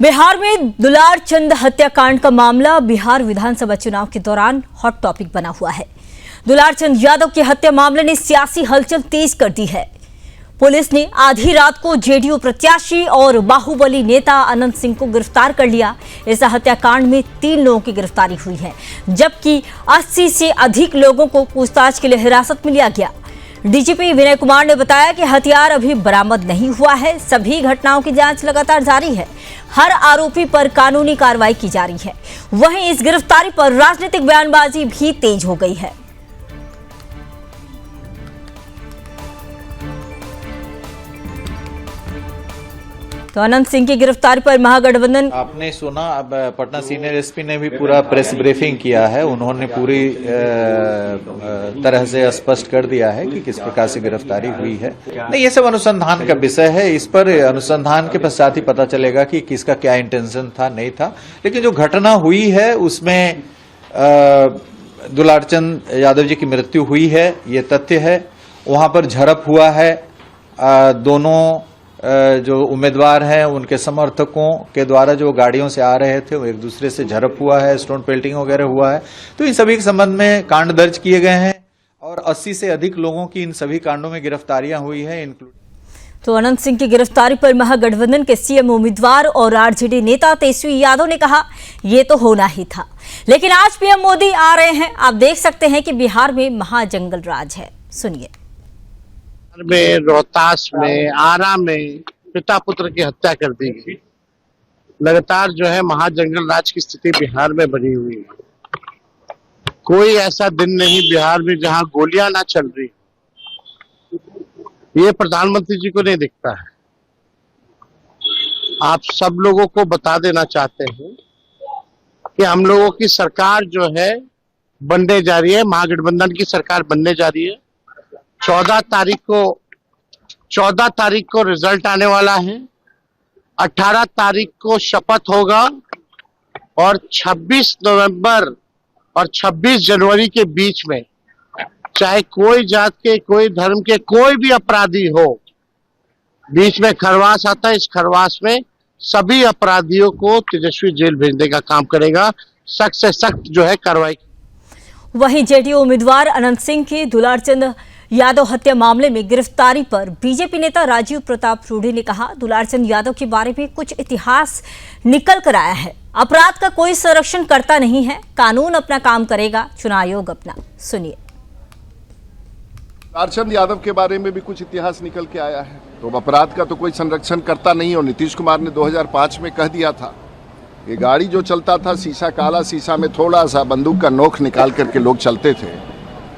बिहार में दुलार चंद हत्याकांड का मामला बिहार विधानसभा चुनाव के दौरान हॉट टॉपिक बना हुआ है। दुलार चंद यादव की हत्या मामले ने सियासी हलचल तेज कर दी है। पुलिस ने आधी रात को जेडीयू प्रत्याशी और बाहुबली नेता अनंत सिंह को गिरफ्तार कर लिया। इस हत्याकांड में 3 लोगों की गिरफ्तारी हुई है, जबकि 80 से अधिक लोगों को पूछताछ के लिए हिरासत में लिया गया। डीजीपी विनय कुमार ने बताया कि हथियार अभी बरामद नहीं हुआ है। सभी घटनाओं की जांच लगातार जारी है। हर आरोपी पर कानूनी कार्रवाई की जा रही है। वहीं इस गिरफ्तारी पर राजनीतिक बयानबाजी भी तेज हो गई है। तो अनंत सिंह की गिरफ्तारी पर महागठबंधन, आपने सुना, अब पटना सीनियर एसपी ने भी पूरा प्रेस ब्रीफिंग किया है। उन्होंने पूरी तरह से स्पष्ट कर दिया है कि किस प्रकार से गिरफ्तारी हुई है। नहीं, ये सब अनुसंधान का विषय है। इस पर अनुसंधान के पश्चात ही पता चलेगा कि किसका क्या इंटेंशन था, नहीं था। लेकिन जो घटना हुई है उसमें दुलार चंद यादव जी की मृत्यु हुई है, ये तथ्य है। वहां पर झड़प हुआ है। दोनों जो उम्मीदवार हैं उनके समर्थकों के द्वारा जो गाड़ियों से आ रहे थे वो एक दूसरे से झड़प हुआ है, स्टोन पेल्टिंग वगैरह हुआ है। तो इन सभी के संबंध में कांड दर्ज किए गए हैं और 80 से अधिक लोगों की इन सभी कांडों में गिरफ्तारियां हुई हैं, इंक्लूडिंग। तो अनंत सिंह की गिरफ्तारी पर महागठबंधन के सीएम उम्मीदवार और आरजेडी नेता तेजस्वी यादव ने कहा, ये तो होना ही था। लेकिन आज पीएम मोदी आ रहे हैं। आप देख सकते हैं कि बिहार में महाजंगल राज है। सुनिए। में, रोहतास में, आरा में पिता पुत्र की हत्या कर दी गई। लगातार जो है महाजंगल राज की स्थिति बिहार में बनी हुई है। कोई ऐसा दिन नहीं बिहार में जहां गोलियां ना चल रही। ये प्रधानमंत्री जी को नहीं दिखता है। आप सब लोगों को बता देना चाहते हैं कि हम लोगों की सरकार जो है बनने जा रही है, महागठबंधन की सरकार बनने जा रही है। 14 तारीख को रिजल्ट आने वाला है। 18 तारीख को शपथ होगा और 26 नवंबर और 26 जनवरी के बीच में चाहे कोई जात के, कोई धर्म के, कोई भी अपराधी हो, बीच में खरवास आता है। इस खरवास में सभी अपराधियों को तेजस्वी जेल भेजने का काम करेगा। सख्त से सख्त जो है कार्रवाई। वहीं जेडीयू उम्मीदवार अनंत सिंह की दुलार चंद यादव हत्या मामले में गिरफ्तारी पर बीजेपी नेता राजीव प्रताप रूडी ने कहा, दुलार चंद यादव के बारे में कुछ इतिहास निकल कर आया है। अपराध का कोई संरक्षण करता नहीं है। कानून अपना काम करेगा, चुनाव आयोग अपना। सुनिए। दुलार चंद यादव के बारे में भी कुछ इतिहास निकल के आया है। तो अपराध का तो कोई संरक्षण करता नहीं। और नीतीश कुमार ने 2005 में कह दिया था, ये गाड़ी जो चलता था शीशा काला, शीशा में थोड़ा सा बंदूक का नोक निकाल करके लोग चलते थे।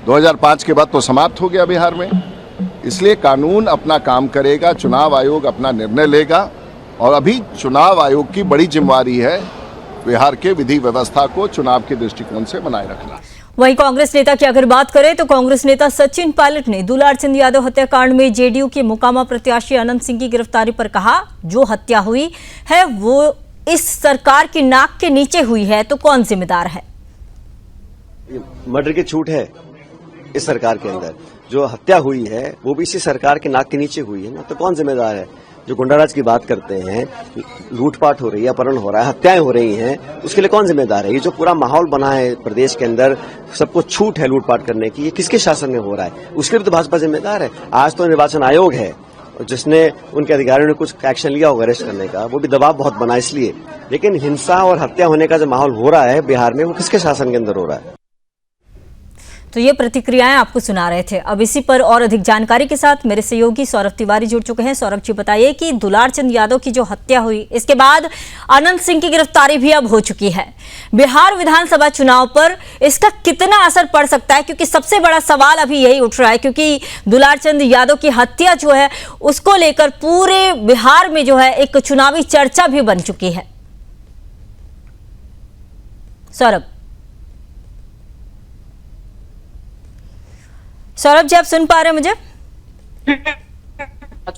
2005 के बाद तो समाप्त हो गया बिहार में। इसलिए कानून अपना काम करेगा, चुनाव आयोग अपना निर्णय लेगा। और अभी चुनाव आयोग की बड़ी जिम्मेवारी है बिहार के विधि व्यवस्था को चुनाव के दृष्टिकोण से बनाए रखना। वहीं कांग्रेस नेता की अगर बात करें तो कांग्रेस नेता सचिन पायलट ने दुलार चंद यादव हत्याकांड में जेडीयू के मुकामा प्रत्याशी अनंत सिंह की गिरफ्तारी पर कहा, जो हत्या हुई है वो इस सरकार की नाक के नीचे हुई है, तो कौन जिम्मेदार है? मर्डर की छूट है इस सरकार के अंदर। जो हत्या हुई है वो भी इसी सरकार के नाक के नीचे हुई है ना, तो कौन जिम्मेदार है? जो गुंडाराज की बात करते हैं, लूटपाट हो रही है, अपहरण हो रहा है, हत्याएं हो रही हैं, उसके लिए कौन जिम्मेदार है? ये जो पूरा माहौल बना है प्रदेश के अंदर, सबको छूट है लूटपाट करने की, ये किसके शासन में हो रहा है? उसके लिए तो भाजपा जिम्मेदार है। आज तो निर्वाचन आयोग है जिसने उनके अधिकारियों ने कुछ एक्शन लिया होगा अरेस्ट करने का, वो भी दबाव बहुत बना इसलिए। लेकिन हिंसा और हत्या होने का जो माहौल हो रहा है बिहार में, वो किसके शासन के अंदर हो रहा है? तो ये प्रतिक्रियाएं आपको सुना रहे थे। अब इसी पर और अधिक जानकारी के साथ मेरे सहयोगी सौरभ तिवारी जुड़ चुके हैं। सौरभ जी, बताइए कि दुलार चंद यादव की जो हत्या हुई, इसके बाद अनंत सिंह की गिरफ्तारी भी अब हो चुकी है। बिहार विधानसभा चुनाव पर इसका कितना असर पड़ सकता है? क्योंकि सबसे बड़ा सवाल अभी यही उठ रहा है, क्योंकि दुलार चंद यादव की हत्या जो है उसको लेकर पूरे बिहार में जो है एक चुनावी चर्चा भी बन चुकी है। सौरभ जी, आप सुन पा रहे हैं मुझे?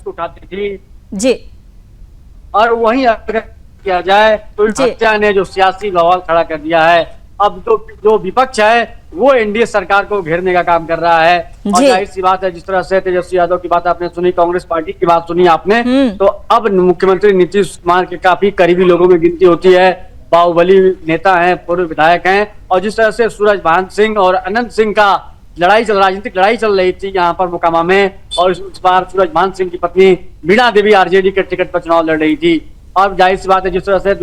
उठाती थी जी। और वहीं अगर किया जाए तो हत्या ने जो सियासी बवाल खड़ा कर दिया है। अब जो विपक्ष है वो एनडीए सरकार को घेरने का काम कर रहा है। और जी। जाहिर सी बात है, जिस तरह से तेजस्वी यादव की बात आपने सुनी, कांग्रेस पार्टी की बात सुनी आपने, तो अब मुख्यमंत्री नीतीश कुमार के काफी करीबी लोगों में गिनती होती है, बाहुबली नेता हैं, पूर्व विधायक हैं। और जिस तरह से सूरजभान सिंह और अनंत सिंह का राजनीतिक लड़ाई चल रही थी यहाँ पर मोकामा में, और इस बार सूरजभान सिंह की पत्नी वीणा देवी आरजेडी के टिकट पर चुनाव लड़ रही थी। अब जाहिर सी बात है, जिस तरह से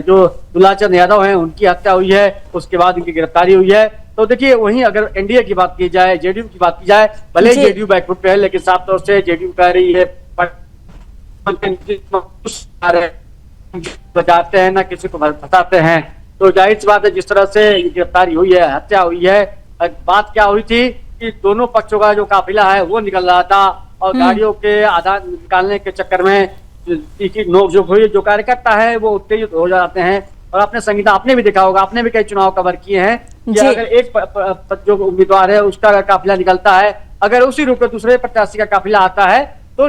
जो दुलाचंद यादव हैं उनकी हत्या हुई है, उसके बाद उनकी गिरफ्तारी हुई है। तो देखिए, वहीं अगर एनडीए की बात की जाए, जेडीयू की बात की जाए, भले ही जेडीयू बैकफुट पे है, लेकिन साफ तौर से जेडीयू कह रही है बचाते हैं ना किसी को फंसाते हैं। तो जाहिर सी बात है, जिस तरह से गिरफ्तारी हुई है, हत्या हुई है, बात क्या हुई थी कि दोनों पक्षों का जो काफिला है वो निकल रहा था, और गाड़ियों के आधार निकालने के चक्कर में नोकझोंक हुई। जो कार्यकर्ता है वो उत्तेजित हो जाते हैं। और आपने संगीता, आपने भी देखा होगा, आपने भी कई चुनाव कवर किए हैं कि अगर एक जो उम्मीदवार है उसका काफिला निकलता है, अगर उसी रूप में दूसरे प्रत्याशी का काफिला आता है तो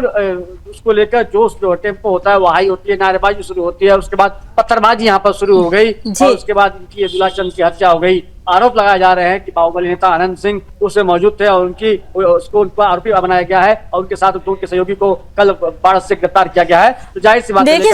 उसको लेकर जोश जो टेम्पो होता है वो हाई होती है, नारेबाजी शुरू होती है, उसके बाद पत्थरबाजी यहाँ पर शुरू हो गई, और उसके बाद इनकी दुलाचंद की हत्या हो गई। आरोप लगाए जा रहे हैं कि बाहुबली नेता अनंत सिंह उससे मौजूद थे और उसको उन पर आरोपी बनाया गया है, और उनके साथ उनके सहयोगी को कल बाढ़ से गिरफ्तार किया गया है। तो जाहिर सी बात है, देखिए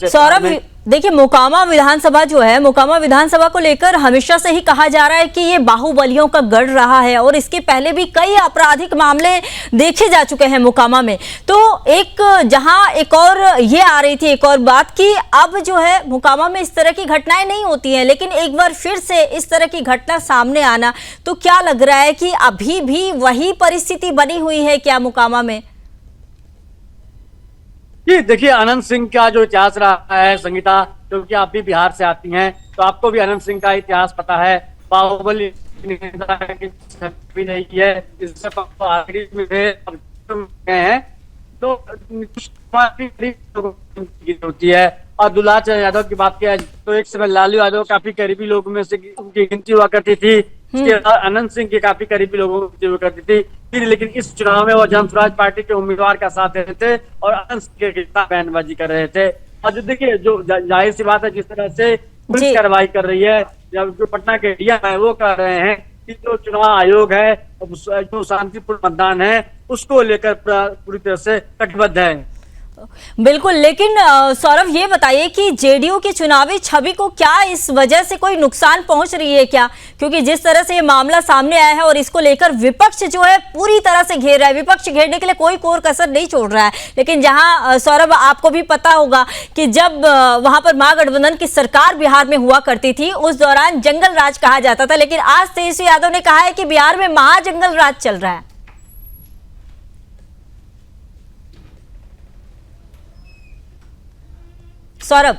सौरभ, देखिए मोकामा विधानसभा जो है, मोकामा विधानसभा को लेकर हमेशा से ही कहा जा रहा है कि ये बाहुबलियों का गढ़ रहा है, और इसके पहले भी कई आपराधिक मामले देखे जा चुके हैं मोकामा में। तो एक जहां एक और ये आ रही थी एक और बात कि अब जो है मोकामा में इस तरह की घटनाएं नहीं होती हैं, लेकिन एक बार फिर से इस तरह की घटना सामने आना, तो क्या लग रहा है कि अभी भी वही परिस्थिति बनी हुई है क्या मोकामा में? जी देखिए, अनंत सिंह का जो इतिहास रहा है संगीता, क्योंकि आप भी बिहार से आती हैं तो आपको भी अनंत सिंह का इतिहास पता है। बाहुबली भी नहीं है, इससे में थे हैं, तो होती है। और दुलाचंद यादव की बात किया तो एक समय लालू यादव काफी करीबी लोगों में से उनकी गिनती हुआ करती थी, अनंत सिंह के काफी करीबी लोगों की गिनती हुआ करती थी। लेकिन इस चुनाव में वो जन स्वराज पार्टी के उम्मीदवार का साथ दे रहे थे और अनंत सिंह के खिलाफ बयानबाजी कर रहे थे। और जो देखिए, जो जाहिर सी बात है, जिस तरह से पुलिस कार्रवाई कर रही है, जब जो पटना के डीएम है वो कह रहे हैं कि जो चुनाव आयोग है, जो शांतिपूर्ण मतदान है, उसको लेकर पूरी तरह से कटिबद्ध है। बिल्कुल, लेकिन सौरभ ये बताइए कि जेडीयू की चुनावी छवि को क्या इस वजह से कोई नुकसान पहुंच रही है क्या? क्योंकि जिस तरह से ये मामला सामने आया है और इसको लेकर विपक्ष जो है पूरी तरह से घेर रहा है, विपक्ष घेरने के लिए कोई कोर कसर नहीं छोड़ रहा है। लेकिन जहां सौरभ, आपको भी पता होगा कि जब वहां पर महागठबंधन की सरकार बिहार में हुआ करती थी, उस दौरान जंगल राज कहा जाता था, लेकिन आज तेजस्वी यादव ने कहा है कि बिहार में महाजंगल राज चल रहा है। सौरभ।